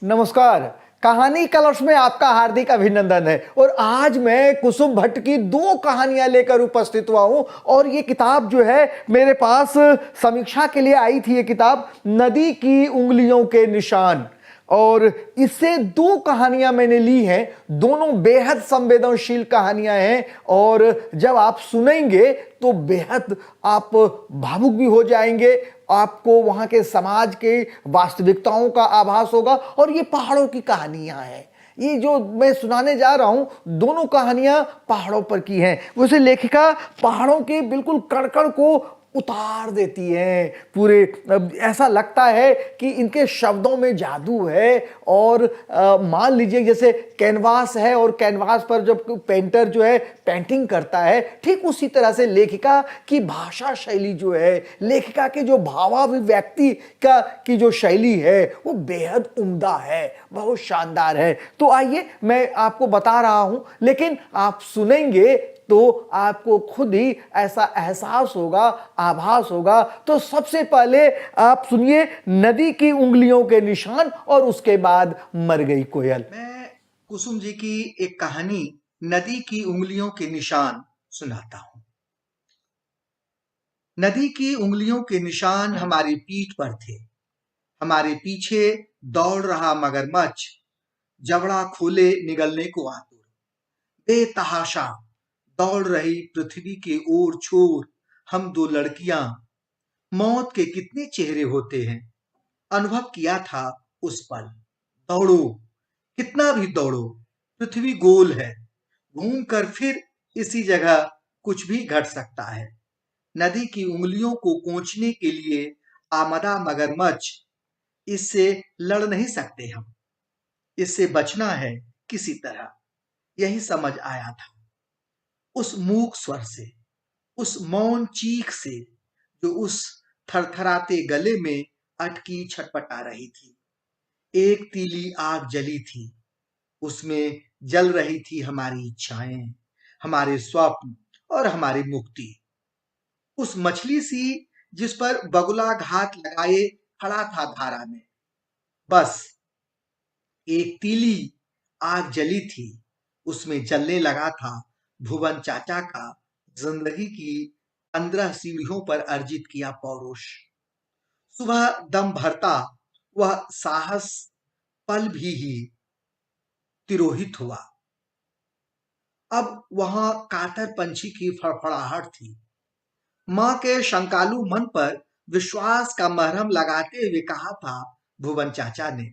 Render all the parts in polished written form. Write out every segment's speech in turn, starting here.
नमस्कार। कहानी कलर्स में आपका हार्दिक अभिनंदन है। और आज मैं कुसुम भट्ट की दो कहानियां लेकर उपस्थित हुआ हूं। और ये किताब जो है मेरे पास समीक्षा के लिए आई थी। ये किताब नदी की उंगलियों के निशान, और इससे दो कहानियां मैंने ली हैं। दोनों बेहद संवेदनशील कहानियां हैं, और जब आप सुनेंगे तो बेहद आप भावुक भी हो जाएंगे। आपको वहां के समाज के वास्तविकताओं का आभास होगा। और ये पहाड़ों की कहानियां हैं। ये जो मैं सुनाने जा रहा हूं, दोनों कहानियां पहाड़ों पर की हैं। वैसे लेखिका पहाड़ों के बिल्कुल कड़कड़ को उतार देती है पूरे। ऐसा लगता है कि इनके शब्दों में जादू है। और मान लीजिए जैसे कैनवास है, और कैनवास पर जब पेंटर जो है पेंटिंग करता है, ठीक उसी तरह से लेखिका की भाषा शैली जो है, लेखिका के जो भावाभिव्यक्ति का की जो शैली है, वो बेहद उम्दा है, बहुत शानदार है। तो आइए मैं आपको बता रहा हूं, लेकिन आप सुनेंगे तो आपको खुद ही ऐसा एहसास होगा, आभास होगा। तो सबसे पहले आप सुनिए नदी की उंगलियों के निशान, और उसके बाद मर गई कोयल। मैं कुसुम जी की एक कहानी नदी की उंगलियों के निशान सुनाता हूँ। नदी की उंगलियों के निशान हमारी पीठ पर थे। हमारे पीछे दौड़ रहा मगरमच्छ, जबड़ा खोले निगलने को आतुर। बेतहाशा दौड़ रही पृथ्वी के ओर छोर हम दो लड़कियां। मौत के कितने चेहरे होते हैं, अनुभव किया था उस पल। दौड़ो, कितना भी दौड़ो, पृथ्वी गोल है, घूम कर फिर इसी जगह कुछ भी घट सकता है। नदी की उंगलियों को कोंचने के लिए आमदा मगरमच्छ, इससे लड़ नहीं सकते हम, इससे बचना है किसी तरह। यही समझ आया था उस मूक स्वर से, उस मौन चीख से, जो उस थरथराते गले में अटकी छटपटा रही थी। एक तीली आग जली थी, उसमें जल रही थी हमारी इच्छाएं, हमारे स्वप्न और हमारी मुक्ति। उस मछली सी जिस पर बगुला घात लगाए खड़ा था धारा में, बस एक तीली आग जली थी, उसमें जलने लगा था भुवन चाचा का जिंदगी की 15 सीढ़ियों पर अर्जित किया पौरुष। सुबह दम भरता वह साहस पल भी ही तिरोहित हुआ। अब वहां कातर पंछी की फड़फड़ाहट थी। मां के शंकालु मन पर विश्वास का मरहम लगाते हुए कहा था भुवन चाचा ने,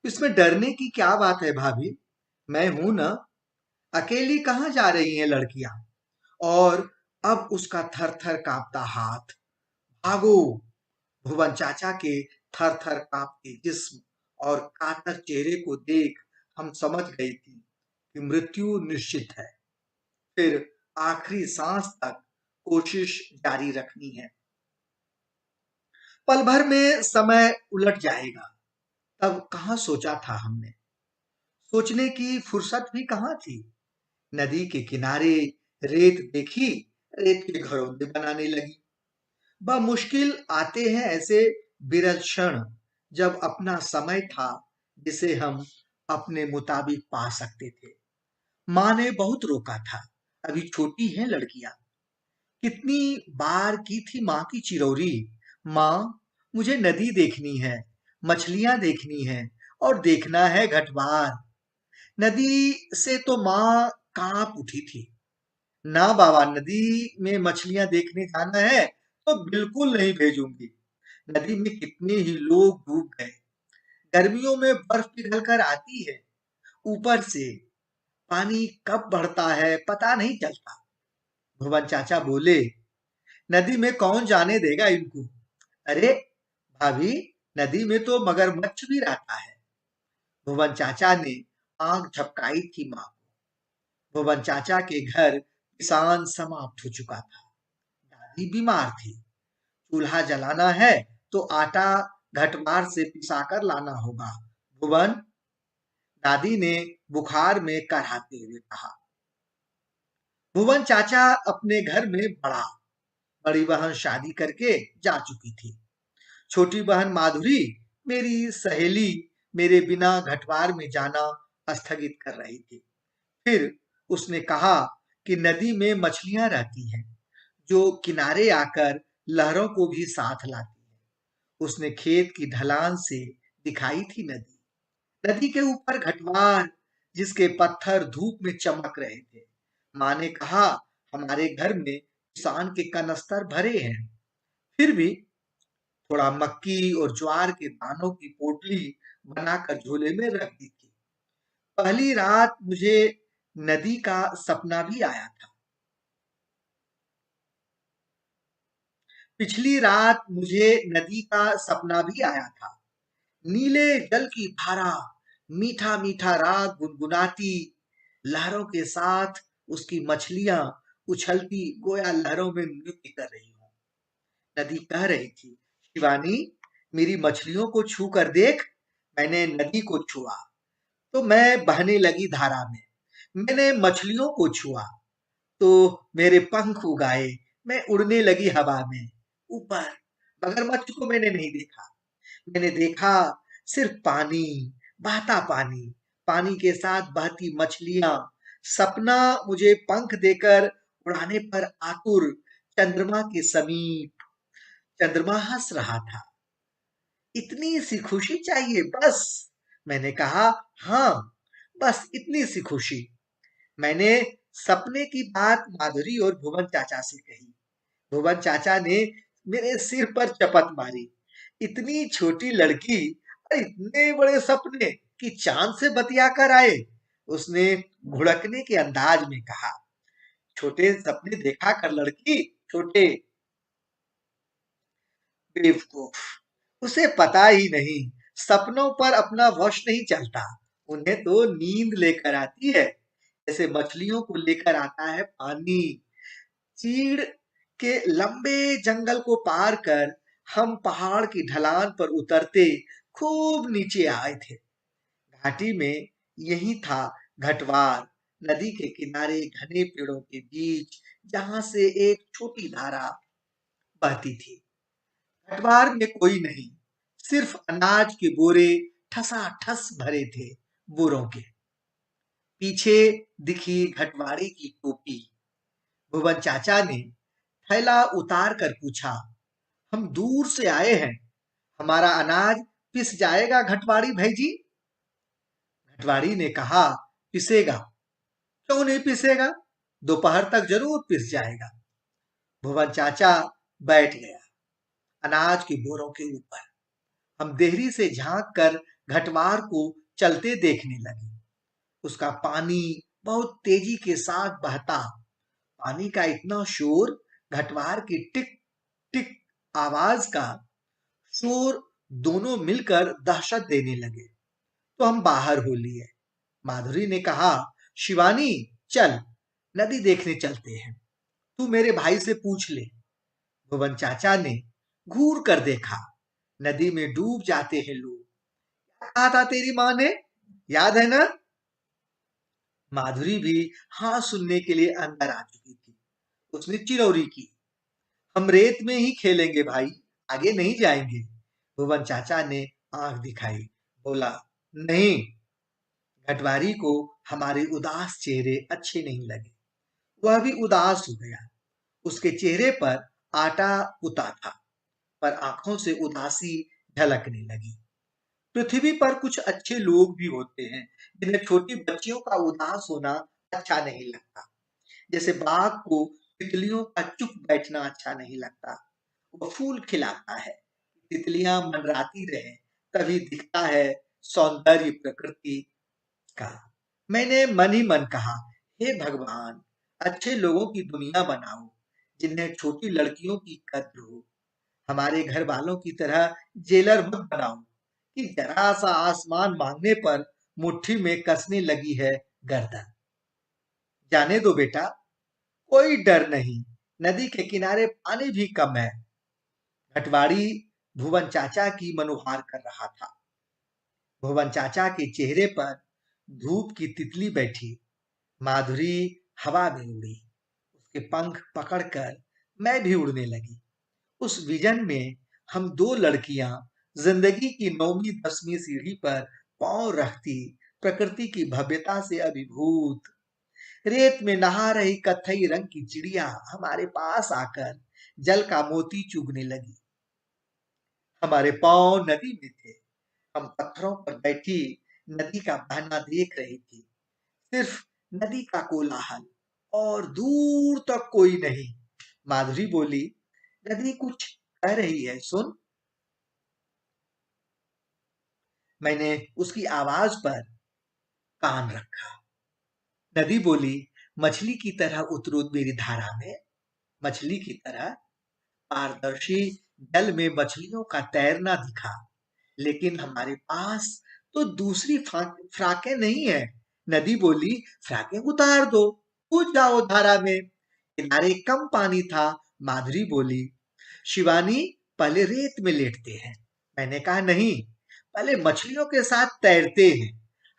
इसमें डरने की क्या बात है भाभी, मैं हूं ना, अकेली कहाँ जा रही हैं लड़कियां। और अब उसका थर थर कांपता हाथ। भागो। भुवन चाचा के थर थर कांपते जिस्म और कातर चेहरे को देख हम समझ गई थी कि मृत्यु निश्चित है। फिर आखिरी सांस तक कोशिश जारी रखनी है। पल भर में समय उलट जाएगा, तब कहाँ सोचा था हमने। सोचने की फुर्सत भी कहाँ थी। नदी के किनारे रेत देखी, रेत के घरौंदे बनाने लगी। मुश्किल आते हैं ऐसे विरल क्षण, जब अपना समय था जिसे हम अपने मुताबिक पा सकते थे। माँ ने बहुत रोका था, अभी छोटी हैं लड़कियां। कितनी बार की थी माँ की चिरौरी, माँ मुझे नदी देखनी है, मछलियां देखनी है, और देखना है घटबार। नदी से तो माँ कांप उठी थी। ना बाबा, नदी में मछलियां देखने जाना है तो बिल्कुल नहीं भेजूंगी। नदी में कितने ही लोग डूब गए। गर्मियों में बर्फ पिघल कर आती है, ऊपर से पानी कब बढ़ता है पता नहीं चलता। भुवन चाचा बोले, नदी में कौन जाने देगा इनको। अरे भाभी, नदी में तो मगरमच्छ भी रहता है। भुवन चाचा ने आंख झपकाई थी माँ को। भुवन चाचा के घर किसान समाप्त हो चुका था। दादी बीमार थी। चूल्हा जलाना है तो आटा घटमार से पिसाकर लाना होगा। भुवन, दादी ने बुखार में कराहते हुए कहा। भुवन चाचा अपने घर में बड़ा, बड़ी बहन शादी करके जा चुकी थी। छोटी बहन माधुरी मेरी सहेली मेरे बिना घटवार में जाना स्थगित कर रही थी। फिर उसने कहा कि नदी में मछलियां रहती हैं जो किनारे आकर लहरों को भी साथ लाती है। उसने खेत की ढलान से दिखाई थी नदी, नदी के ऊपर घटवार जिसके पत्थर धूप में चमक रहे थे। माँ ने कहा, हमारे घर में किसान के कनस्तर भरे हैं। फिर भी थोड़ा मक्की और ज्वार के दानों की पोटली बनाकर झोले में रख दी थी। पहली रात मुझे नदी का सपना भी आया था। पिछली रात मुझे नदी का सपना भी आया था। नीले जल की धारा मीठा मीठा राग गुनगुनाती, लहरों के साथ उसकी मछलियां उछलती गोया लहरों में नृत्य कर रही हो। नदी कह रही थी, शिवानी, मेरी मछलियों को छू कर देख। मैंने नदी को छुआ तो मैं बहने लगी धारा में। मैंने मछलियों को छुआ तो मेरे पंख उगाए, मैं उड़ने लगी हवा में ऊपर। मगरमच्छ को मैंने नहीं देखा। मैंने देखा सिर्फ पानी, बहता पानी, पानी के साथ बहती मछलियां। सपना मुझे पंख देकर उड़ाने पर आतुर, चंद्रमा के समीप। चंद्रमा हंस रहा था। इतनी सी खुशी चाहिए बस। मैंने कहा, हाँ, बस इतनी सी खुशी। मैंने सपने की बात माधुरी और भुवन चाचा से कही। भुवन चाचा ने मेरे सिर पर चपत मारी। इतनी छोटी लड़की और इतने बड़े सपने कि चांद से बतिया कर आए। उसने भुड़कने के अंदाज में कहा, छोटे सपने देखा कर लड़की, छोटे। बेवकूफ, उसे पता ही नहीं, सपनों पर अपना वश नहीं चलता। उन्हें तो नींद लेकर आती है, जैसे मछलियों को लेकर आता है पानी। चीड़ के लंबे जंगल को पार कर हम पहाड़ की ढलान पर उतरते खूब नीचे आए थे। घाटी में यही था घटवार, नदी के किनारे घने पेड़ों के बीच, जहां से एक छोटी धारा बहती थी। घटवार में कोई नहीं, सिर्फ अनाज के बोरे ठसाठस भरे थे बोरों के। पीछे दिखी घटवाड़ी की टोपी। भुवन चाचा ने थैला उतार कर पूछा, हम दूर से आए हैं, हमारा अनाज पिस जाएगा घटवाड़ी भाईजी? घटवाड़ी ने कहा, पिसेगा। क्यों नहीं पिसेगा? दोपहर तक जरूर पिस जाएगा। भुवन चाचा बैठ गया अनाज के बोरों के ऊपर। हम देहरी से झांक कर घटवार को चलते देखने लगे। उसका पानी बहुत तेजी के साथ बहता। पानी का इतना शोर, घटवार की टिक टिक आवाज का शोर दोनों मिलकर दहशत देने लगे। तो हम बाहर हो लिए। माधुरी ने कहा, शिवानी, चल नदी देखने चलते हैं, तू मेरे भाई से पूछ ले। भुवन चाचा ने घूर कर देखा, नदी में डूब जाते हैं लोग। क्या कहा था तेरी माँ ने, याद है ना? माधुरी भी हाँ सुनने के लिए अंदर आ चुकी थी। उसने चिरौरी की, हम रेत में ही खेलेंगे भाई, आगे नहीं जाएंगे। भुवन चाचा ने आंख दिखाई, बोला, नहीं। घटवारी को हमारे उदास चेहरे अच्छे नहीं लगे। वह भी उदास हो गया। उसके चेहरे पर आटा पुता था, पर आंखों से उदासी झलकने लगी। पृथ्वी पर कुछ अच्छे लोग भी होते हैं जिन्हें छोटी बच्चियों का उदास होना अच्छा नहीं लगता। जैसे बाघ को तितलियों का चुप बैठना अच्छा नहीं लगता। वो फूल खिलाता है, तितलियां मनराती रहे, तभी दिखता है सौंदर्य प्रकृति का। मैंने मन ही मन कहा, हे भगवान, अच्छे लोगों की दुनिया बनाओ जिन्हें छोटी लड़कियों की कद्र हो। हमारे घर वालों की तरह जेलर मत बनाओ कि जरा सा आसमान मांगने पर मुट्ठी में कसने लगी है गर्दन। जाने दो बेटा, कोई डर नहीं, नदी के किनारे पानी भी कम है। घटवाड़ी भुवन चाचा की मनोहार कर रहा था। भुवन चाचा के चेहरे पर धूप की तितली बैठी। माधुरी हवा में उड़ी। उसके पंख पकड़कर मैं भी उड़ने लगी। उस विजन में हम दो लड़कियां जिंदगी की 9वीं 10वीं सीढ़ी पर पांव रखती प्रकृति की भव्यता से अभिभूत। रेत में नहा रही कत्थई रंग की चिड़िया हमारे पास आकर जल का मोती चुगने लगी। हमारे पांव नदी में थे। हम पत्थरों पर बैठी नदी का बहना देख रहे थे। सिर्फ नदी का कोलाहल और दूर तक कोई नहीं। माधुरी बोली, नदी कुछ कह रही है, सुन। मैंने उसकी आवाज पर कान रखा। नदी बोली, मछली की तरह उतरो मेरी धारा में। मछली की तरह। पारदर्शी जल में मछलियों का तैरना दिखा। लेकिन हमारे पास तो दूसरी फ्राकें नहीं है। नदी बोली, फ्राकें उतार दो, कूद जाओ धारा में। किनारे कम पानी था। माधुरी बोली, शिवानी पहले रेत में लेटते हैं। मैंने कहा, नहीं, पहले मछलियों के साथ तैरते हैं।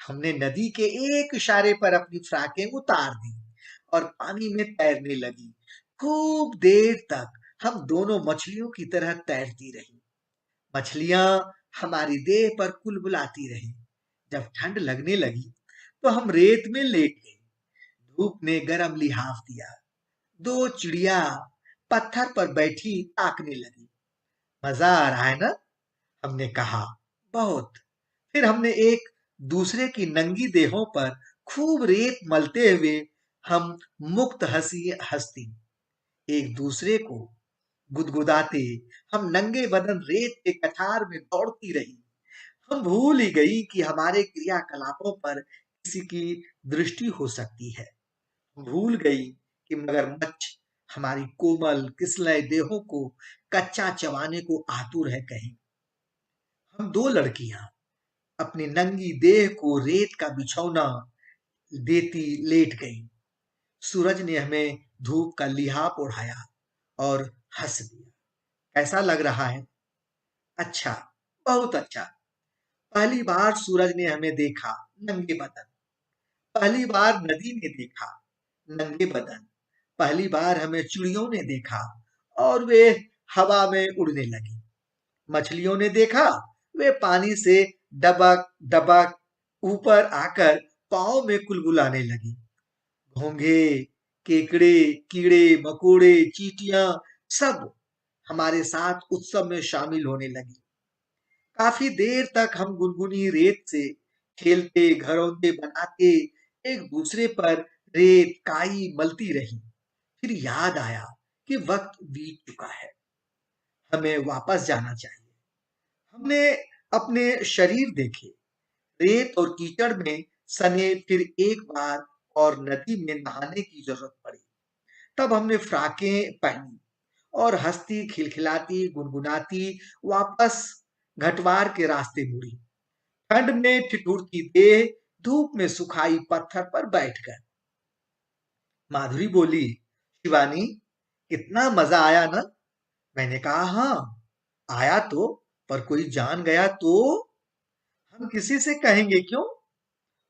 हमने नदी के एक इशारे पर अपनी फ्राकें उतार दी और पानी में तैरने लगी। खूब देर तक हम दोनों मछलियों की तरह तैरती रही। मछलियां हमारी देह पर कुलबुलाती रही। जब ठंड लगने लगी तो हम रेत में लेट गए। धूप ने गरम लिहाफ दिया। दो चिड़िया पत्थर पर बैठी ताकने लगी। मजा आ रहा है ना? हमने कहा, बहुत। फिर हमने एक दूसरे की नंगी देहों पर खूब रेत मलते हुए हम मुक्त हंसी हंसती एक दूसरे को गुदगुदाते हम नंगे बदन रेत के कछार में दौड़ती रही। हम भूल ही गई कि हमारे क्रियाकलापों पर किसी की दृष्टि हो सकती है। भूल गई कि मगरमच्छ हमारी कोमल किसलय देहों को कच्चा चबाने को आतुर है कहीं। हम दो लड़कियां अपनी नंगी देह को रेत का बिछौना देती लेट गई। सूरज ने हमें धूप का लिहाफ ओढ़ाया और हंस दिया। कैसा लग रहा है? अच्छा, बहुत अच्छा। पहली बार सूरज ने हमें देखा नंगे बदन। पहली बार नदी ने देखा नंगे बदन। पहली बार हमें चिड़ियों ने देखा और वे हवा में उड़ने लगी। मछलियों ने देखा, वे पानी से डबक डबक ऊपर आकर पांव में कुलबुलाने लगी। घोंघे, केकड़े, कीड़े मकोड़े, चींटियां सब हमारे साथ उत्सव में शामिल होने लगी। काफी देर तक हम गुनगुनी रेत से खेलते घरौंदे बनाते एक दूसरे पर रेत काई मलती रही। फिर याद आया कि वक्त बीत चुका है, हमें वापस जाना चाहिए। हमने अपने शरीर देखे, रेत और कीचड़ में सने। फिर एक बार और नदी में नहाने की जरूरत पड़ी। तब हमने फ्राकें पहनी और हंसती खिलखिलाती गुनगुनाती वापस घटवार के रास्ते मुड़ी। ठंड में ठिठुरती देह धूप में सुखाई पत्थर पर बैठकर माधुरी बोली, शिवानी, कितना मजा आया ना? मैंने कहा, हाँ आया तो, पर कोई जान गया तो हम किसी से कहेंगे क्यों?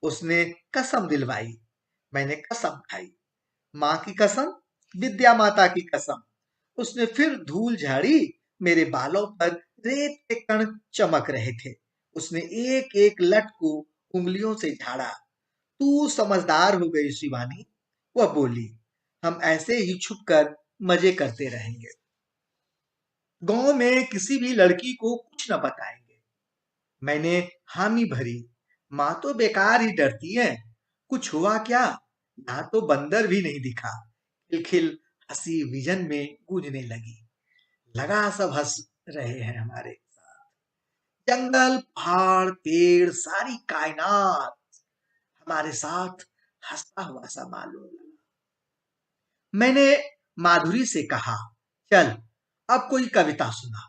उसने कसम दिलवाई। मैंने कसम खाई, माँ की कसम, विद्या माता की कसम। उसने फिर धूल झाड़ी। मेरे बालों पर रेत के कण चमक रहे थे। उसने एक एक लट को उंगलियों से झाड़ा। तू समझदार हो गई शिवानी, वह बोली। हम ऐसे ही छुपकर मजे करते रहेंगे। गांव में किसी भी लड़की को कुछ न बताएंगे। मैंने हामी भरी। माँ तो बेकार ही डरती है। कुछ हुआ क्या? यहाँ तो बंदर भी नहीं दिखा। खिलखिल हंसी विजन में गूंजने लगी। लगा सब हंस रहे हैं हमारे साथ। जंगल, पहाड़, पेड़, सारी कायनात हमारे साथ हंसता हुआ सा मालूम लगा। मैंने माधुरी से कहा, चल अब कोई कविता सुना।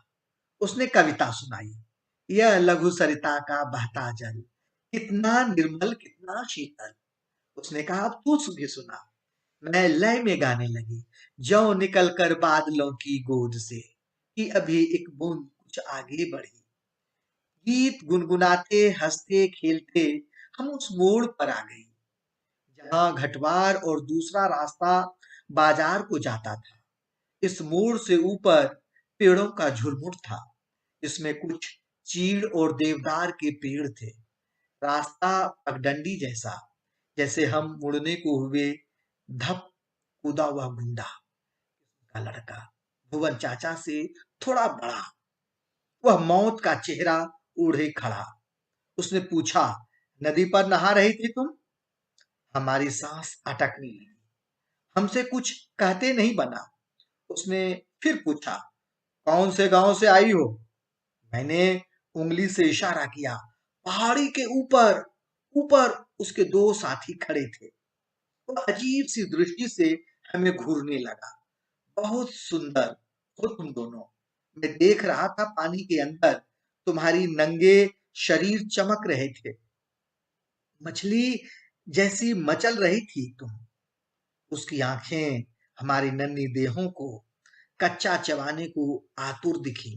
उसने कविता सुनाई। यह लघु सरिता का बहता जल, कितना निर्मल कितना शीतल। उसने कहा, अब तू भी सुना। मैं लय में गाने लगी। जौ निकल कर बादलों की गोद से, कि अभी एक बूंद कुछ आगे बढ़ी। गीत गुनगुनाते हंसते खेलते हम उस मोड़ पर आ गई जहां घटवार और दूसरा रास्ता बाजार को जाता था। इस मोड़ से ऊपर पेड़ों का झुरमुट था। इसमें कुछ चीड़ और देवदार के पेड़ थे। रास्ता पगडंडी जैसा, जैसे हम मुड़ने को हुए। धप कूदा हुआ गुंडा का लड़का, भुवन चाचा से थोड़ा बड़ा, वह मौत का चेहरा ओढ़े खड़ा। उसने पूछा, नदी पर नहा रही थी तुम? हमारी सांस अटकने लगी। हमसे कुछ कहते नहीं बना। उसने फिर पूछा, कौन से गांव से आई हो? मैंने उंगली से इशारा किया। पहाड़ी के ऊपर ऊपर उसके दो साथी खड़े थे। वह अजीब सी दृष्टि से हमें घूरने लगा। बहुत सुंदर हो तुम दोनों। मैं देख रहा था पानी के अंदर तुम्हारी नंगे शरीर चमक रहे थे। मछली जैसी मचल रही थी तुम। उसकी आंखें हमारी नन्ही देहों को कच्चा चबाने को आतुर दिखी।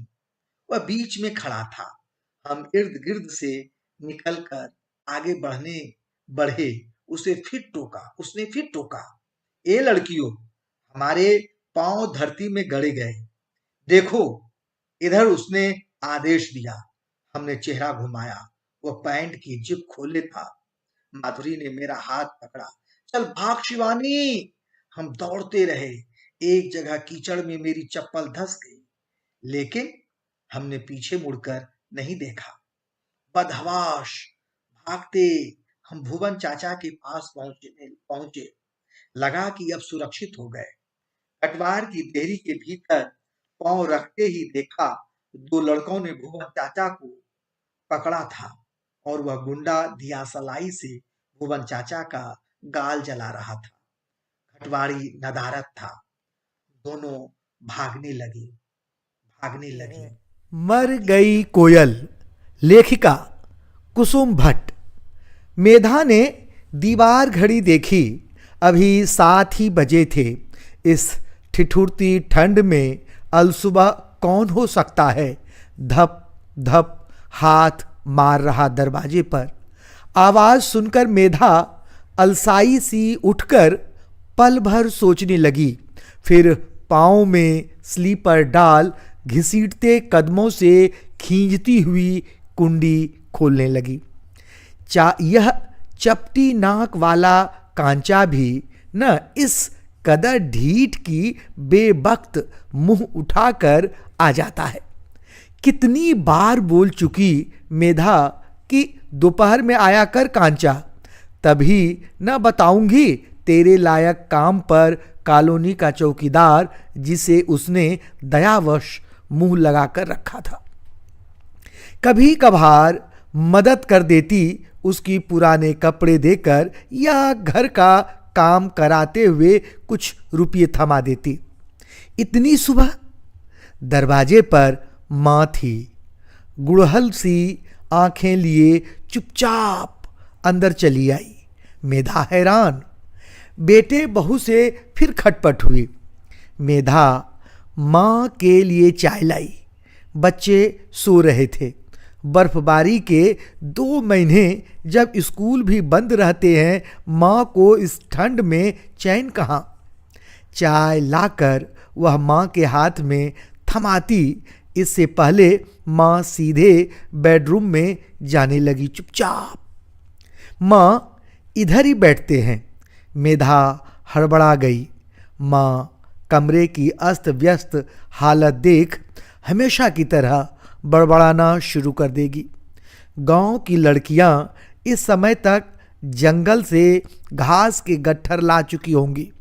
वह बीच में खड़ा था। हम इर्द गिर्द से निकलकर आगे बढ़े। उसने फिर टोका, ए लड़कियों, हमारे पांव धरती में गड़े गए। देखो इधर। उसने आदेश दिया। हमने चेहरा घुमाया। वह पैंट की जिप खोले था। माधुरी ने मेरा हाथ पकड़ा। चल भाग शिवानी। हम दौड़ते रहे। एक जगह कीचड़ में मेरी चप्पल धंस गई, लेकिन हमने पीछे मुड़कर नहीं देखा। बदहवास भागते हम भुवन चाचा के पास पहुंचे। लगा कि अब सुरक्षित हो गए। कटवार की देहरी के भीतर पांव रखते ही देखा, दो लड़कों ने भुवन चाचा को पकड़ा था और वह गुंडा दियासलाई से भुवन चाचा का गाल जला रहा था। खटवाड़ी नदारद था। दोनों भागने लगी। मर गई कोयल। लेखिका कुसुम भट्ट। मेधा ने दीवार घड़ी देखी। अभी 7 ही बजे थे। इस ठिठुरती ठंड में अलसुबह कौन हो सकता है? धप धप हाथ मार रहा दरवाजे पर। आवाज सुनकर मेधा अलसाई सी उठकर पल भर सोचने लगी। फिर पाँव में स्लीपर डाल घसीटते कदमों से खींचती हुई कुंडी खोलने लगी। यह चपटी नाक वाला कांचा भी न इस कदर ढीठ की बेवक्त मुंह उठाकर आ जाता है। कितनी बार बोल चुकी मेधा कि दोपहर में आया कर कांचा, तभी न बताऊंगी तेरे लायक काम पर कॉलोनी का चौकीदार, जिसे उसने दयावश मुंह लगाकर रखा था। कभी कभार मदद कर देती, उसकी पुराने कपड़े देकर या घर का काम कराते हुए कुछ रुपये थमा देती। इतनी सुबह दरवाजे पर माँ थी। गुड़हल सी आंखें लिए चुपचाप अंदर चली आई। मेधा हैरान। बेटे बहू से फिर खटपट हुई। मेधा माँ के लिए चाय लाई। बच्चे सो रहे थे। बर्फबारी के 2 महीने जब स्कूल भी बंद रहते हैं, माँ को इस ठंड में चैन कहाँ। चाय लाकर वह माँ के हाथ में थमाती, इससे पहले माँ सीधे बेडरूम में जाने लगी चुपचाप। माँ इधर ही बैठते हैं। मेधा हड़बड़ा गई। माँ कमरे की अस्त व्यस्त हालत देख हमेशा की तरह बड़बड़ाना शुरू कर देगी। गांव की लड़कियां इस समय तक जंगल से घास के गट्ठर ला चुकी होंगी।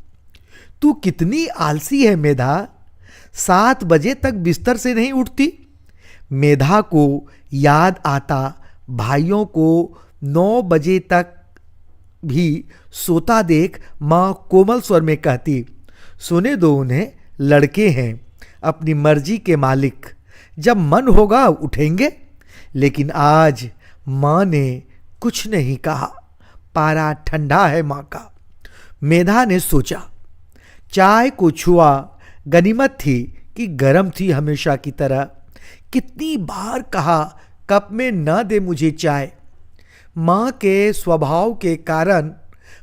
तू कितनी आलसी है मेधा, 7 बजे तक बिस्तर से नहीं उठती। मेधा को याद आता भाइयों को 9 बजे तक भी सोता देख माँ कोमल स्वर में कहती, सोने दो उन्हें, लड़के हैं, अपनी मर्जी के मालिक, जब मन होगा उठेंगे। लेकिन आज माँ ने कुछ नहीं कहा। पारा ठंडा है माँ का। मेधा ने सोचा। चाय को छुआ। गनीमत थी कि गर्म थी हमेशा की तरह। कितनी बार कहा कप में न दे मुझे चाय। माँ के स्वभाव के कारण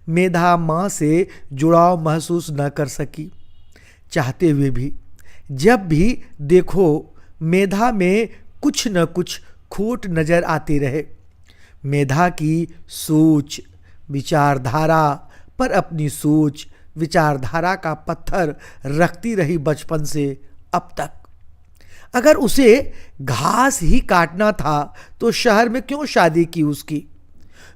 मेधा माँ से जुड़ाव महसूस न कर सकी। चाहते हुए भी जब भी देखो मेधा में कुछ न कुछ खोट नजर आती रहे। मेधा की सोच विचारधारा पर अपनी सोच विचारधारा का पत्थर रखती रही बचपन से अब तक। अगर उसे घास ही काटना था तो शहर में क्यों शादी की उसकी?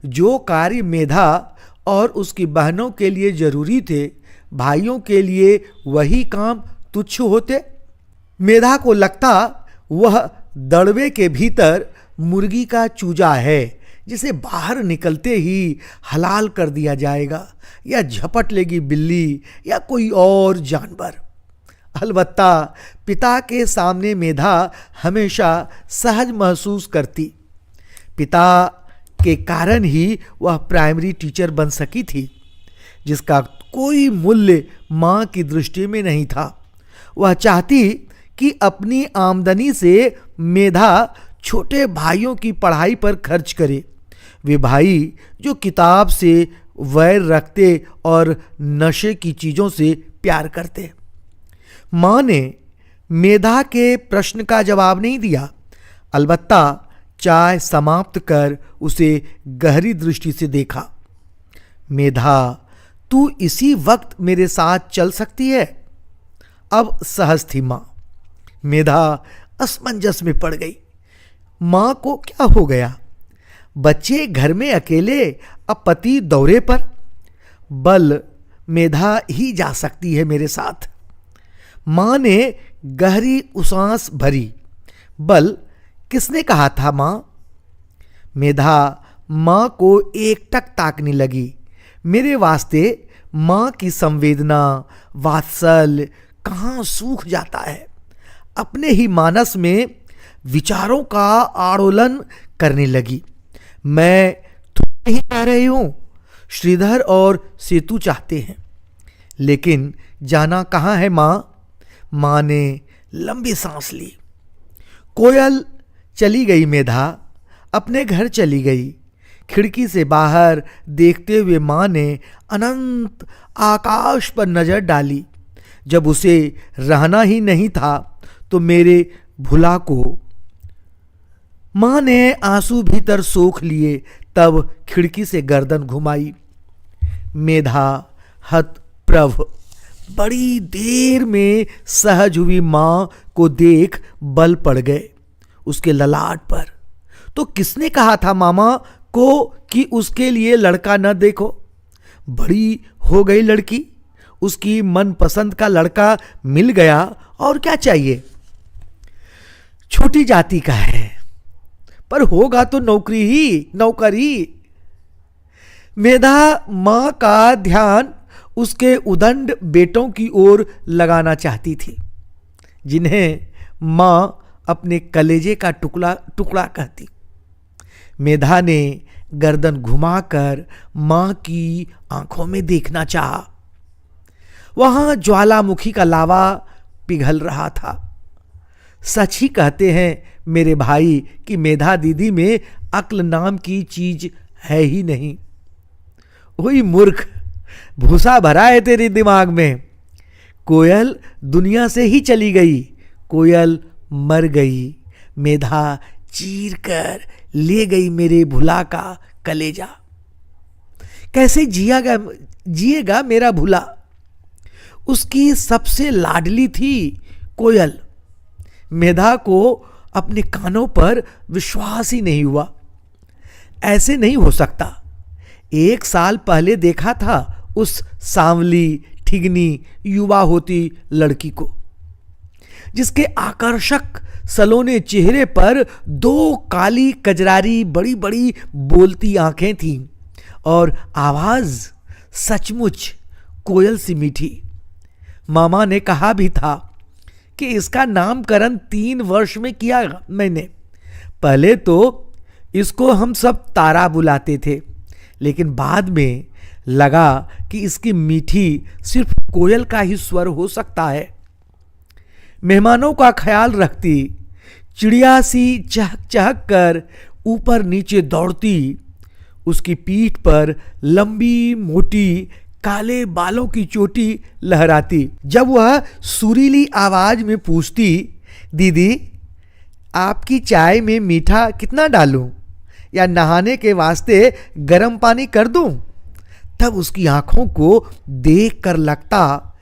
जो कार्य मेधा और उसकी बहनों के लिए जरूरी थे, भाइयों के लिए वही काम तुच्छ होते। मेधा को लगता वह दड़वे के भीतर मुर्गी का चूजा है जिसे बाहर निकलते ही हलाल कर दिया जाएगा, या झपट लेगी बिल्ली या कोई और जानवर। अलबत्ता पिता के सामने मेधा हमेशा सहज महसूस करती। पिता के कारण ही वह प्राइमरी टीचर बन सकी थी, जिसका कोई मूल्य माँ की दृष्टि में नहीं था। वह चाहती कि अपनी आमदनी से मेधा छोटे भाइयों की पढ़ाई पर खर्च करे, वे भाई जो किताब से वैर रखते और नशे की चीज़ों से प्यार करते। माँ ने मेधा के प्रश्न का जवाब नहीं दिया, अलबत्ता चाय समाप्त कर उसे गहरी दृष्टि से देखा। मेधा, तू इसी वक्त मेरे साथ चल सकती है? अब सहज थी माँ। मेधा असमंजस में पड़ गई। माँ को क्या हो गया? बच्चे घर में अकेले, अब पति दौरे पर। बल मेधा ही जा सकती है मेरे साथ। माँ ने गहरी उसास भरी। बल किसने कहा था माँ? मेधा माँ को एकटक ताकने लगी। मेरे वास्ते माँ की संवेदना, वात्सल्य कहाँ सूख जाता है। अपने ही मानस में विचारों का आड़ोलन करने लगी। मैं तुम्हें ही कह रही हूं, श्रीधर और सेतु चाहते हैं, लेकिन जाना कहाँ है माँ? माँ ने लंबी सांस ली। कोयल चली गई। मेधा अपने घर चली गई। खिड़की से बाहर देखते हुए माँ ने अनंत आकाश पर नजर डाली। जब उसे रहना ही नहीं था तो मेरे भुला को। माँ ने आंसू भीतर सोख लिए, तब खिड़की से गर्दन घुमाई। मेधा हतप्रभ बड़ी देर में सहज हुई माँ को देख बल पड़ गए उसके ललाट पर। तो किसने कहा था मामा को कि उसके लिए लड़का न देखो? बड़ी हो गई लड़की, उसकी मनपसंद का लड़का मिल गया, और क्या चाहिए? छोटी जाति का है, पर होगा तो नौकरी। मेधा मां का ध्यान उसके उदंड बेटों की ओर लगाना चाहती थी, जिन्हें मां अपने कलेजे का टुकड़ा कहती। मेधा ने गर्दन घुमाकर मां की आंखों में देखना चाहा। वहां ज्वालामुखी का लावा पिघल रहा था। सच ही कहते हैं मेरे भाई कि मेधा दीदी में अक्ल नाम की चीज है ही नहीं। वही मूर्ख, भूसा भरा है तेरे दिमाग में। कोयल दुनिया से ही चली गई, कोयल मर गई। मेधा चीर कर ले गई मेरे भुला का कलेजा। कैसे जिएगा मेरा भुला? उसकी सबसे लाडली थी कोयल। मेधा को अपने कानों पर विश्वास ही नहीं हुआ। ऐसे नहीं हो सकता। 1 साल पहले देखा था उस सांवली ठिगनी युवा होती लड़की को, जिसके आकर्षक सलोने चेहरे पर 2 काली कजरारी बड़ी बड़ी बोलती आंखें थीं और आवाज सचमुच कोयल सी मीठी। मामा ने कहा भी था कि इसका नामकरण 3 वर्ष में किया मैंने। पहले तो इसको हम सब तारा बुलाते थे, लेकिन बाद में लगा कि इसकी मीठी सिर्फ कोयल का ही स्वर हो सकता है। मेहमानों का ख्याल रखती, चिड़िया सी चहक चहक कर ऊपर नीचे दौड़ती। उसकी पीठ पर लंबी मोटी काले बालों की चोटी लहराती। जब वह सुरीली आवाज में पूछती, दीदी आपकी चाय में मीठा कितना डालूं, या नहाने के वास्ते गर्म पानी कर दूं? तब उसकी आंखों को देखकर लगता,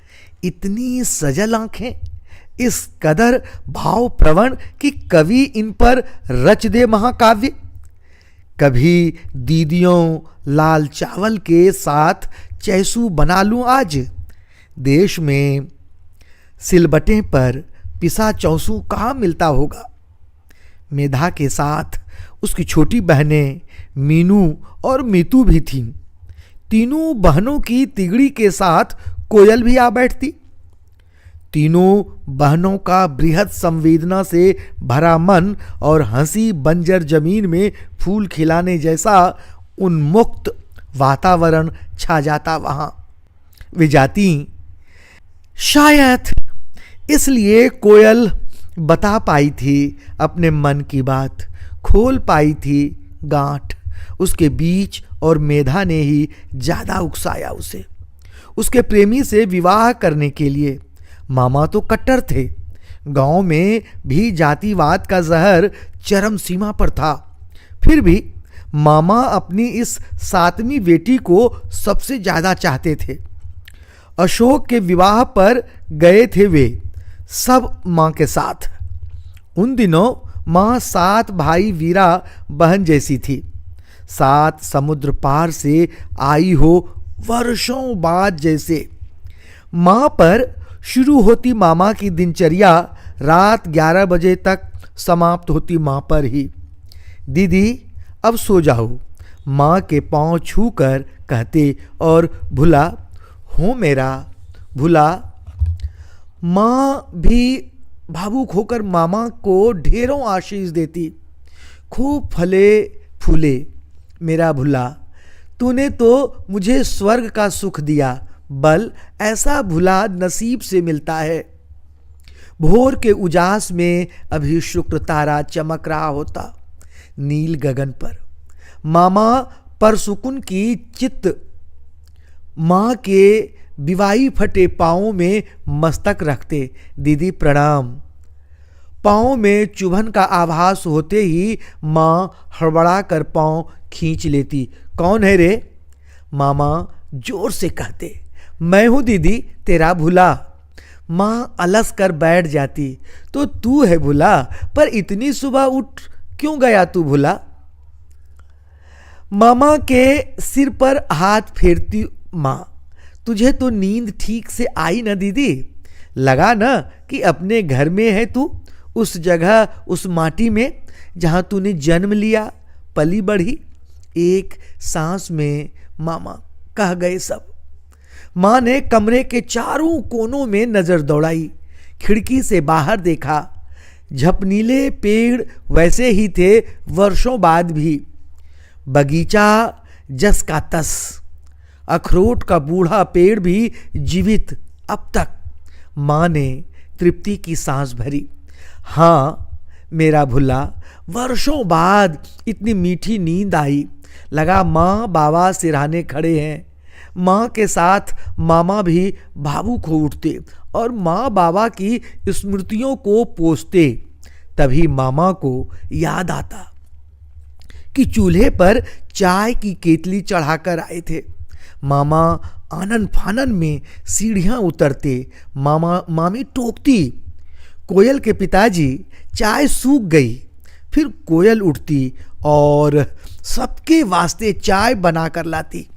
इतनी सजल आंखें, इस कदर भाव प्रवण कि कवि इन पर रच दे महाकाव्य। कभी दीदियों लाल चावल के साथ चैसू बना लूं आज। देश में सिलबटें पर पिसा चौसू कहाँ मिलता होगा। मेधा के साथ उसकी छोटी बहनें मीनू और मीतू भी थीं। तीनों बहनों की तिगड़ी के साथ कोयल भी आ बैठती। तीनों बहनों का बृहद संवेदना से भरा मन और हंसी बंजर जमीन में फूल खिलाने जैसा उन्मुक्त वातावरण छा जाता वहां। वे जाती, शायद इसलिए कोयल बता पाई थी अपने मन की बात, खोल पाई थी गांठ उसके बीच, और मेधा ने ही ज्यादा उकसाया उसे उसके प्रेमी से विवाह करने के लिए। मामा तो कट्टर थे। गांव में भी जातिवाद का जहर चरम सीमा पर था। फिर भी मामा अपनी इस 7वीं बेटी को सबसे ज्यादा चाहते थे। अशोक के विवाह पर गए थे वे सब मां के साथ। उन दिनों मां 7 भाई वीरा बहन जैसी थी। 7 समुद्र पार से आई हो वर्षों बाद जैसे। मां पर शुरू होती मामा की दिनचर्या रात 11 बजे तक समाप्त होती मां पर ही। दीदी अब सो जाओ, मां के पांव छूकर कहते, और भुला हो मेरा भुला। मां भी भावुक होकर मामा को ढेरों आशीष देती। खूब फले फूले मेरा भुला, तूने तो मुझे स्वर्ग का सुख दिया, बल ऐसा भुला नसीब से मिलता है। भोर के उजास में अभी शुक्र तारा चमक रहा होता नील गगन पर। मामा परसुकुन की चित्त मां के बिवाई फटे पांवों में मस्तक रखते। दीदी प्रणाम। पांव में चुभन का आभास होते ही मां हड़बड़ा कर पांव खींच लेती। कौन है रे? मामा जोर से कहते। मैं हूं दीदी, तेरा भुला। मां अलस कर बैठ जाती। तो तू है भुला, पर इतनी सुबह उठ क्यों गया तू भुला? मामा के सिर पर हाथ फेरती मां। तुझे तो नींद ठीक से आई ना दीदी? लगा ना कि अपने घर में है तू, उस जगह, उस माटी में जहां तूने जन्म लिया, पली बढ़ी। एक सांस में मामा कह गए सब। मां ने कमरे के चारों कोनों में नजर दौड़ाई। खिड़की से बाहर देखा। झपनीले पेड़ वैसे ही थे वर्षों बाद भी। बगीचा जस का तस। अखरोट का बूढ़ा पेड़ भी जीवित अब तक। मां ने तृप्ति की सांस भरी। हाँ मेरा भुला, वर्षों बाद इतनी मीठी नींद आई। लगा मां बाबा सिरहाने खड़े हैं। मां के साथ मामा भी भावुक हो उठते और मां बाबा की स्मृतियों को पोसते। तभी मामा को याद आता कि चूल्हे पर चाय की केतली चढ़ाकर आए थे। मामा आनन फानन में सीढ़ियां उतरते। मामी टोकती। कोयल के पिताजी चाय सूख गई। फिर कोयल उठती और सबके वास्ते चाय बनाकर लाती।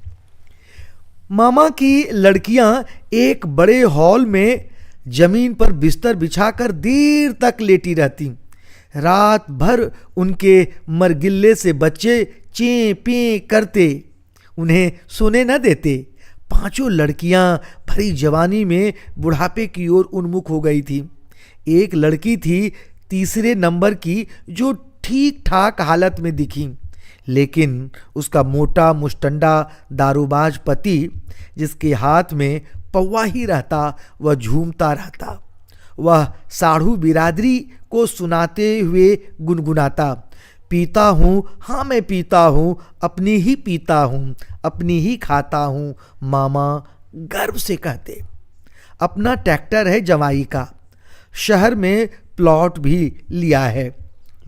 मामा की लड़कियां एक बड़े हॉल में जमीन पर बिस्तर बिछाकर देर तक लेटी रहती। रात भर उनके मरगिल्ले से बच्चे चें पें करते, उन्हें सोने न देते। 5 लड़कियां भरी जवानी में बुढ़ापे की ओर उन्मुख हो गई थी। एक लड़की थी 3 नंबर की जो ठीक ठाक हालत में दिखी, लेकिन उसका मोटा मुस्टंडा दारूबाज पति, जिसके हाथ में पौवा ही रहता, वह झूमता रहता। वह साढ़ू बिरादरी को सुनाते हुए गुनगुनाता, पीता हूँ, हाँ मैं पीता हूँ, अपनी ही पीता हूँ, अपनी ही खाता हूँ। मामा गर्व से कहते। अपना ट्रैक्टर है जवाई का। शहर में प्लॉट भी लिया है।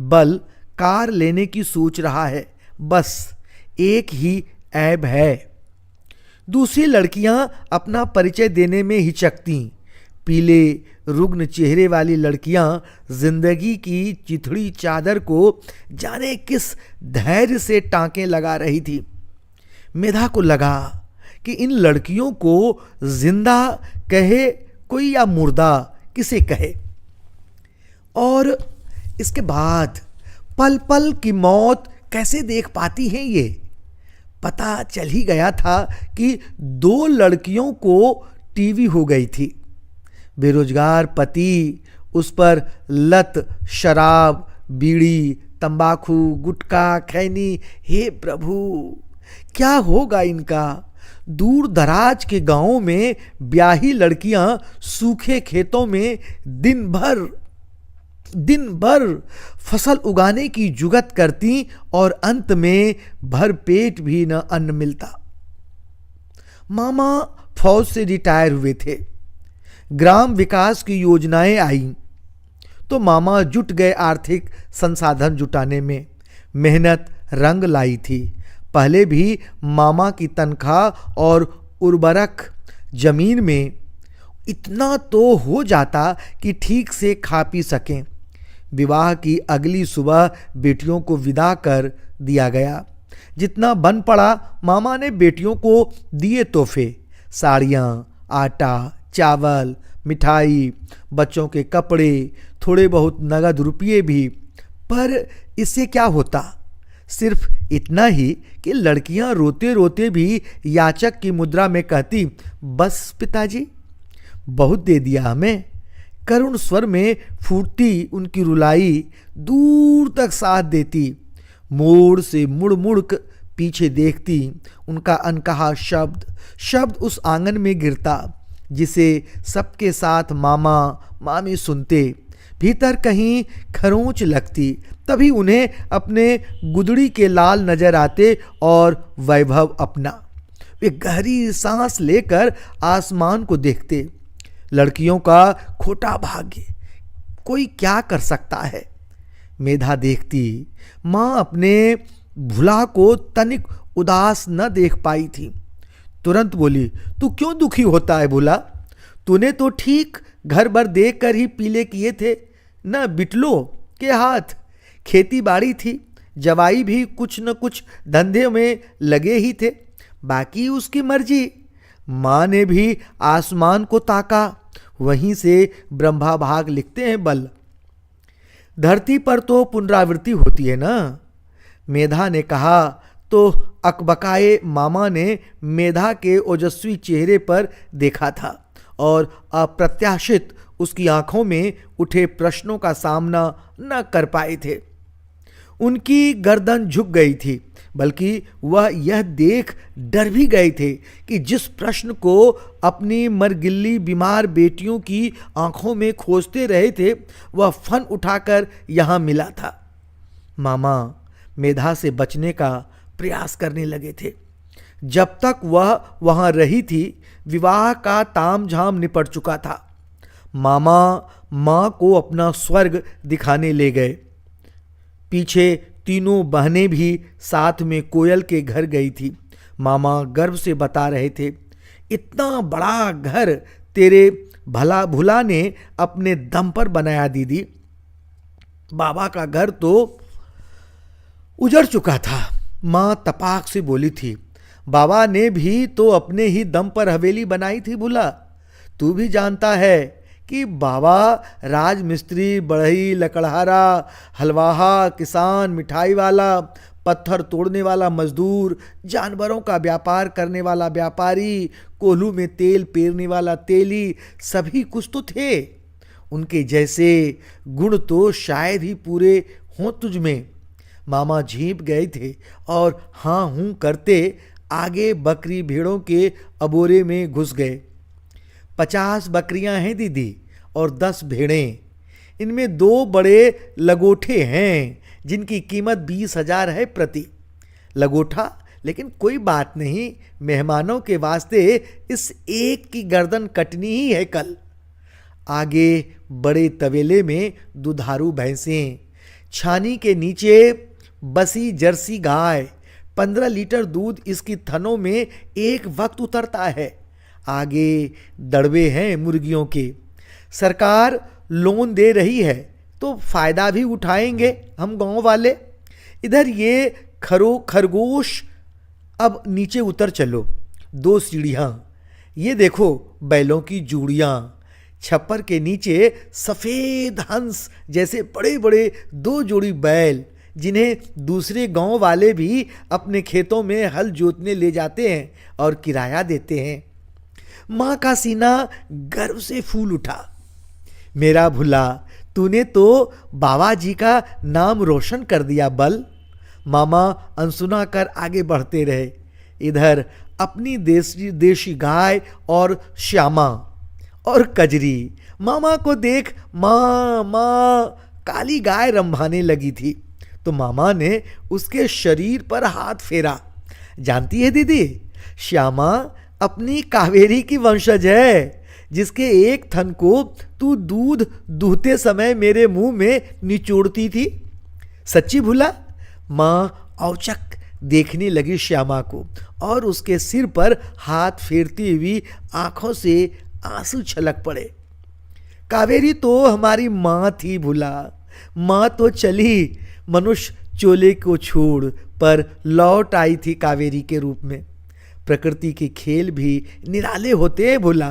बल कार लेने की सोच रहा है। बस एक ही ऐब है। दूसरी लड़कियां अपना परिचय देने में हिचकती। पीले रुग्ण चेहरे वाली लड़कियां जिंदगी की चिथड़ी चादर को जाने किस धैर्य से टांके लगा रही थी। मेधा को लगा कि इन लड़कियों को जिंदा कहे कोई या मुर्दा किसे कहे। और इसके बाद पल पल की मौत कैसे देख पाती हैं ये। पता चल ही गया था कि 2 लड़कियों को टीवी हो गई थी। बेरोजगार पति उस पर लत शराब, बीड़ी, तंबाकू, गुटखा, खैनी। हे प्रभु, क्या होगा इनका। दूर दराज के गांवों में ब्याही लड़कियां सूखे खेतों में दिन भर फसल उगाने की जुगत करती और अंत में भर पेट भी न अन्न मिलता। मामा फौज से रिटायर हुए थे। ग्राम विकास की योजनाएं आईं तो मामा जुट गए आर्थिक संसाधन जुटाने में। मेहनत रंग लाई थी। पहले भी मामा की तनख्वाह और उर्वरक जमीन में इतना तो हो जाता कि ठीक से खा पी सकें। विवाह की अगली सुबह बेटियों को विदा कर दिया गया। जितना बन पड़ा मामा ने बेटियों को दिए तोहफे, साड़ियाँ, आटा, चावल, मिठाई, बच्चों के कपड़े, थोड़े बहुत नगद रुपये भी। पर इससे क्या होता? सिर्फ इतना ही कि लड़कियां रोते रोते भी याचक की मुद्रा में कहती, बस पिताजी, बहुत दे दिया हमें। करुण स्वर में फूटती उनकी रुलाई दूर तक साथ देती। मोड़ से मुड़ मुड़ पीछे देखती। उनका अनकहा शब्द उस आंगन में गिरता जिसे सबके साथ मामा मामी सुनते। भीतर कहीं खरोंच लगती। तभी उन्हें अपने गुदड़ी के लाल नजर आते और वैभव अपना। वे गहरी सांस लेकर आसमान को देखते। लड़कियों का खोटा भाग्य, कोई क्या कर सकता है। मेधा देखती। माँ अपने भुला को तनिक उदास न देख पाई थी। तुरंत बोली, तू क्यों दुखी होता है भुला? तूने तो ठीक घर भर देख कर ही पीले किए थे न बिटलो के हाथ। खेती बाड़ी थी, जवाई भी कुछ न कुछ धंधे में लगे ही थे, बाकी उसकी मर्जी। माँ ने भी आसमान को ताका। वहीं से ब्रह्मा भाग लिखते हैं बल। धरती पर तो पुनरावृत्ति होती है ना। मेधा ने कहा तो अकबकाए मामा ने मेधा के ओजस्वी चेहरे पर देखा था और अप्रत्याशित उसकी आंखों में उठे प्रश्नों का सामना न कर पाए थे। उनकी गर्दन झुक गई थी, बल्कि वह यह देख डर भी गए थे कि जिस प्रश्न को अपनी मरगिल्ली बीमार बेटियों की आंखों में खोजते रहे थे वह फन उठाकर यहाँ मिला था। मामा मेधा से बचने का प्रयास करने लगे थे। जब तक वह वहाँ रही थी विवाह का तामझाम निपट चुका था। मामा माँ को अपना स्वर्ग दिखाने ले गए। पीछे तीनों बहनें भी साथ में कोयल के घर गई थी। मामा गर्व से बता रहे थे, इतना बड़ा घर तेरे भला भुला ने अपने दम पर बनाया दीदी। बाबा का घर तो उजड़ चुका था। माँ तपाक से बोली थी, बाबा ने भी तो अपने ही दम पर हवेली बनाई थी भुला। तू भी जानता है कि बाबा राजमिस्त्री, बढ़ई, लकड़हारा, हलवाहा, किसान, मिठाई वाला, पत्थर तोड़ने वाला मजदूर, जानवरों का व्यापार करने वाला व्यापारी, कोल्हू में तेल पेरने वाला तेली, सभी कुछ तो थे। उनके जैसे गुण तो शायद ही पूरे हों तुझ में। मामा झींप गए थे और हाँ हूँ करते आगे बकरी भेड़ों के अबोरे में घुस गए। 50 बकरियां हैं दीदी और 10 भेड़ें। इनमें 2 बड़े लगोठे हैं जिनकी कीमत 20,000 है प्रति लगोठा। लेकिन कोई बात नहीं, मेहमानों के वास्ते इस एक की गर्दन कटनी ही है कल। आगे बड़े तवेले में दुधारू भैंसें, छानी के नीचे बसी जर्सी गाय, 15 लीटर दूध इसकी थनों में एक वक्त उतरता है। आगे दड़बे हैं मुर्गियों के। सरकार लोन दे रही है तो फायदा भी उठाएंगे हम गांव वाले। इधर ये खरगोश, अब नीचे उतर चलो। 2 सीढ़ियाँ, ये देखो बैलों की जूड़ियाँ। छप्पर के नीचे सफ़ेद हंस जैसे बड़े बड़े 2 जोड़ी बैल, जिन्हें दूसरे गांव वाले भी अपने खेतों में हल जोतने ले जाते हैं और किराया देते हैं। माँ का सीना गर्व से फूल उठा। मेरा भुला, तूने तो बाबा जी का नाम रोशन कर दिया बल। मामा अनसुना कर आगे बढ़ते रहे। इधर अपनी देशी गाय और श्यामा और कजरी। मामा को देख माँ माँ काली गाय रंभाने लगी थी, तो मामा ने उसके शरीर पर हाथ फेरा। जानती है दीदी, श्यामा अपनी कावेरी की वंशज है, जिसके एक थन को तू दूध दूहते समय मेरे मुंह में निचोड़ती थी। सच्ची भुला? माँ औचक देखने लगी श्यामा को और उसके सिर पर हाथ फेरती हुई आंखों से आंसू छलक पड़े। कावेरी तो हमारी माँ थी भुला। माँ तो चली मनुष्य चोले को छोड़, पर लौट आई थी कावेरी के रूप में। प्रकृति के खेल भी निराले होते हैं भुला।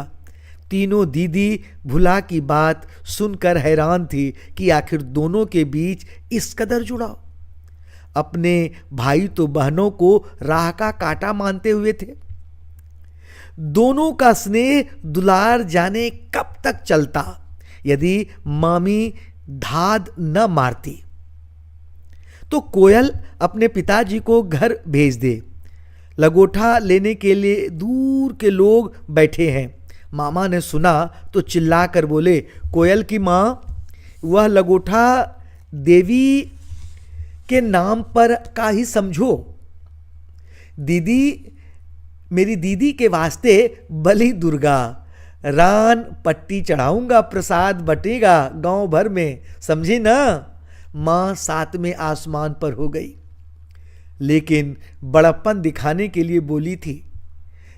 तीनों दीदी भुला की बात सुनकर हैरान थी कि आखिर दोनों के बीच इस कदर जुड़ाव। अपने भाई तो बहनों को राह का कांटा मानते हुए थे। दोनों का स्नेह दुलार जाने कब तक चलता यदि मामी धाद न मारती। तो कोयल अपने पिताजी को घर भेज दे। लगोठा लेने के लिए दूर के लोग बैठे हैं। मामा ने सुना तो चिल्लाकर बोले, कोयल की माँ, वह लगोठा देवी के नाम पर का ही समझो। दीदी, मेरी दीदी के वास्ते बलि दुर्गा, रान पट्टी चढ़ाऊंगा, प्रसाद बटेगा गांव भर में, समझी ना। माँ 7वें आसमान पर हो गई, लेकिन बड़प्पन दिखाने के लिए बोली थी,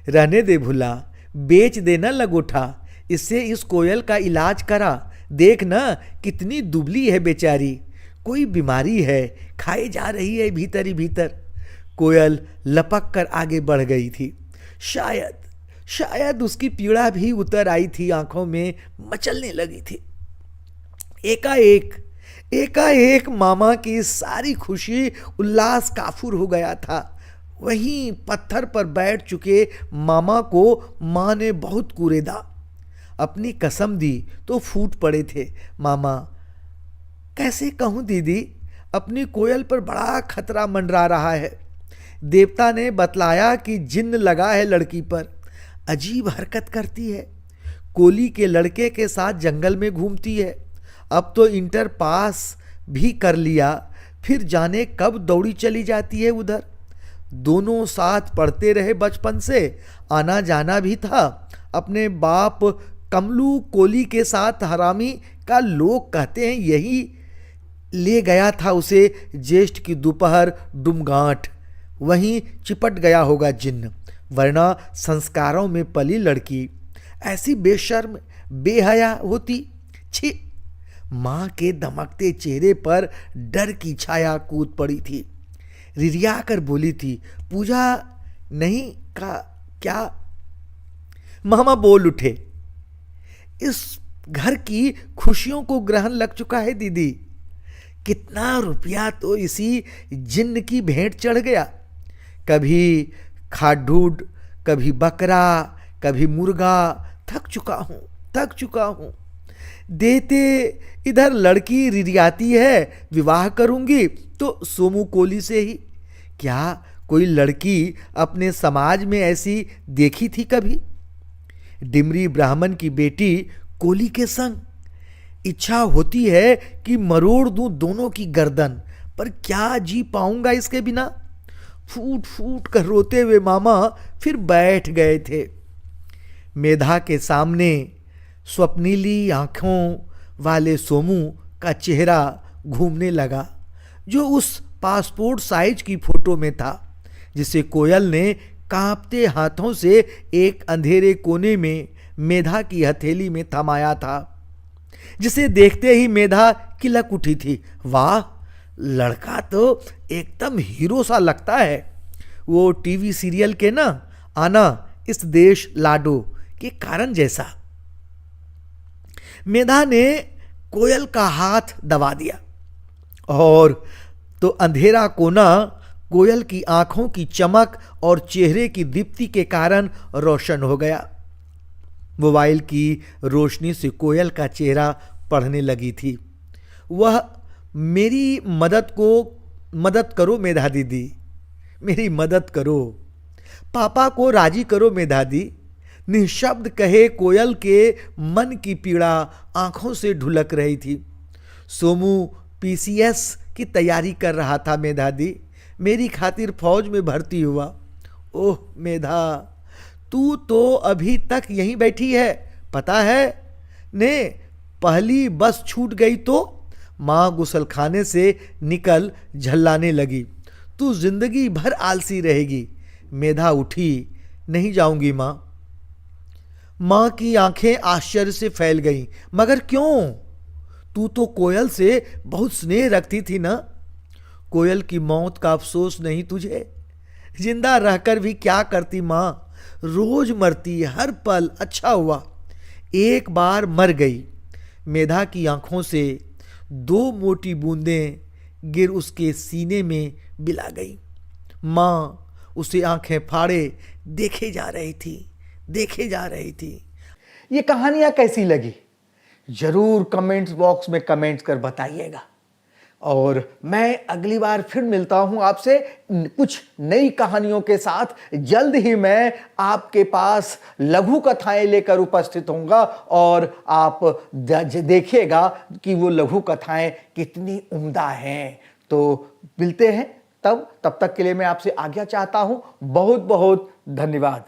रहने दे भुला, बेच देना लगोठा, इससे इस कोयल का इलाज करा। देख ना कितनी दुबली है बेचारी, कोई बीमारी है, खाई जा रही है भीतर ही भीतर। कोयल लपक कर आगे बढ़ गई थी। शायद उसकी पीड़ा भी उतर आई थी, आंखों में मचलने लगी थी। एकाएक मामा की सारी खुशी उल्लास काफूर हो गया था। वहीं पत्थर पर बैठ चुके मामा को माँ ने बहुत कुरेदा। अपनी कसम दी तो फूट पड़े थे। मामा, कैसे कहूँ दीदी, अपनी कोयल पर बड़ा खतरा मंडरा रहा है। देवता ने बतलाया कि जिन्न लगा है लड़की पर, अजीब हरकत करती है, कोली के लड़के के साथ जंगल में घूमती है। अब तो इंटर पास भी कर लिया, फिर जाने कब दौड़ी चली जाती है उधर। दोनों साथ पढ़ते रहे बचपन से, आना जाना भी था। अपने बाप कमलू कोली के साथ हरामी का लोग कहते हैं यही ले गया था उसे ज्येष्ठ की दोपहर डुमगांठ। वहीं चिपट गया होगा जिन्न, वरना संस्कारों में पली लड़की ऐसी बेशर्म बेहया होती। छी! माँ के दमकते चेहरे पर डर की छाया कूद पड़ी थी। रिरिया कर बोली थी, पूजा नहीं का क्या? मामा बोल उठे, इस घर की खुशियों को ग्रहण लग चुका है दीदी। कितना रुपया तो इसी जिन्न की भेंट चढ़ गया। कभी खाडूड, कभी बकरा, कभी मुर्गा। थक चुका हूँ। देते इधर लड़की रिरियाती है, विवाह करूंगी तो सोमू कोली से ही। क्या कोई लड़की अपने समाज में ऐसी देखी थी कभी? डिमरी ब्राह्मण की बेटी कोली के संग। इच्छा होती है कि मरोड़ दूं दोनों की गर्दन, पर क्या जी पाऊंगा इसके बिना। फूट फूट कर रोते हुए मामा फिर बैठ गए थे। मेधा के सामने स्वप्नीली आंखों वाले सोमू का चेहरा घूमने लगा। जो उस पासपोर्ट साइज की फोटो में था, जिसे कोयल ने कांपते हाथों से एक अंधेरे कोने में मेधा की हथेली में थमाया था, जिसे देखते ही मेधा किलक उठी थी। वाह, लड़का तो एकदम हीरो सा लगता है। वो टीवी सीरियल के ना आना इस देश लाडो के कारण जैसा। मेधा ने कोयल का हाथ दबा दिया और तो अंधेरा कोना कोयल की आंखों की चमक और चेहरे की दीप्ति के कारण रोशन हो गया। मोबाइल की रोशनी से कोयल का चेहरा पढ़ने लगी थी। वह, मेरी मदद करो मेधा दीदी, मेरी मदद करो, पापा को राजी करो मेधा दी। निःशब्द कहे कोयल के मन की पीड़ा आंखों से ढुलक रही थी। सोमू पीसीएस की तैयारी कर रहा था मेधा दी, मेरी खातिर फौज में भर्ती हुआ। ओह मेधा, तू तो अभी तक यहीं बैठी है, पता है ने? पहली बस छूट गई तो माँ गुसलखाने से निकल झल्लाने लगी। तू जिंदगी भर आलसी रहेगी। मेधा उठी, नहीं जाऊंगी माँ। माँ की आंखें आश्चर्य से फैल गईं। मगर क्यों? तू तो कोयल से बहुत स्नेह रखती थी ना। कोयल की मौत का अफसोस नहीं तुझे? जिंदा रहकर भी क्या करती माँ, रोज मरती, हर पल अच्छा हुआ, एक बार मर गई। मेधा की आंखों से दो मोटी बूंदें गिर उसके सीने में बिला गई। माँ उसे आंखें फाड़े देखे जा रही थी। ये कहानियां कैसी लगी जरूर कमेंट्स बॉक्स में कमेंट्स कर बताइएगा। और मैं अगली बार फिर मिलता हूं आपसे कुछ नई कहानियों के साथ। जल्द ही मैं आपके पास लघु कथाएं लेकर उपस्थित होऊंगा और आप देखिएगा कि वो लघु कथाएं कितनी उम्दा हैं। तो मिलते हैं तब तक के लिए मैं आपसे आज्ञा चाहता हूं। बहुत बहुत धन्यवाद।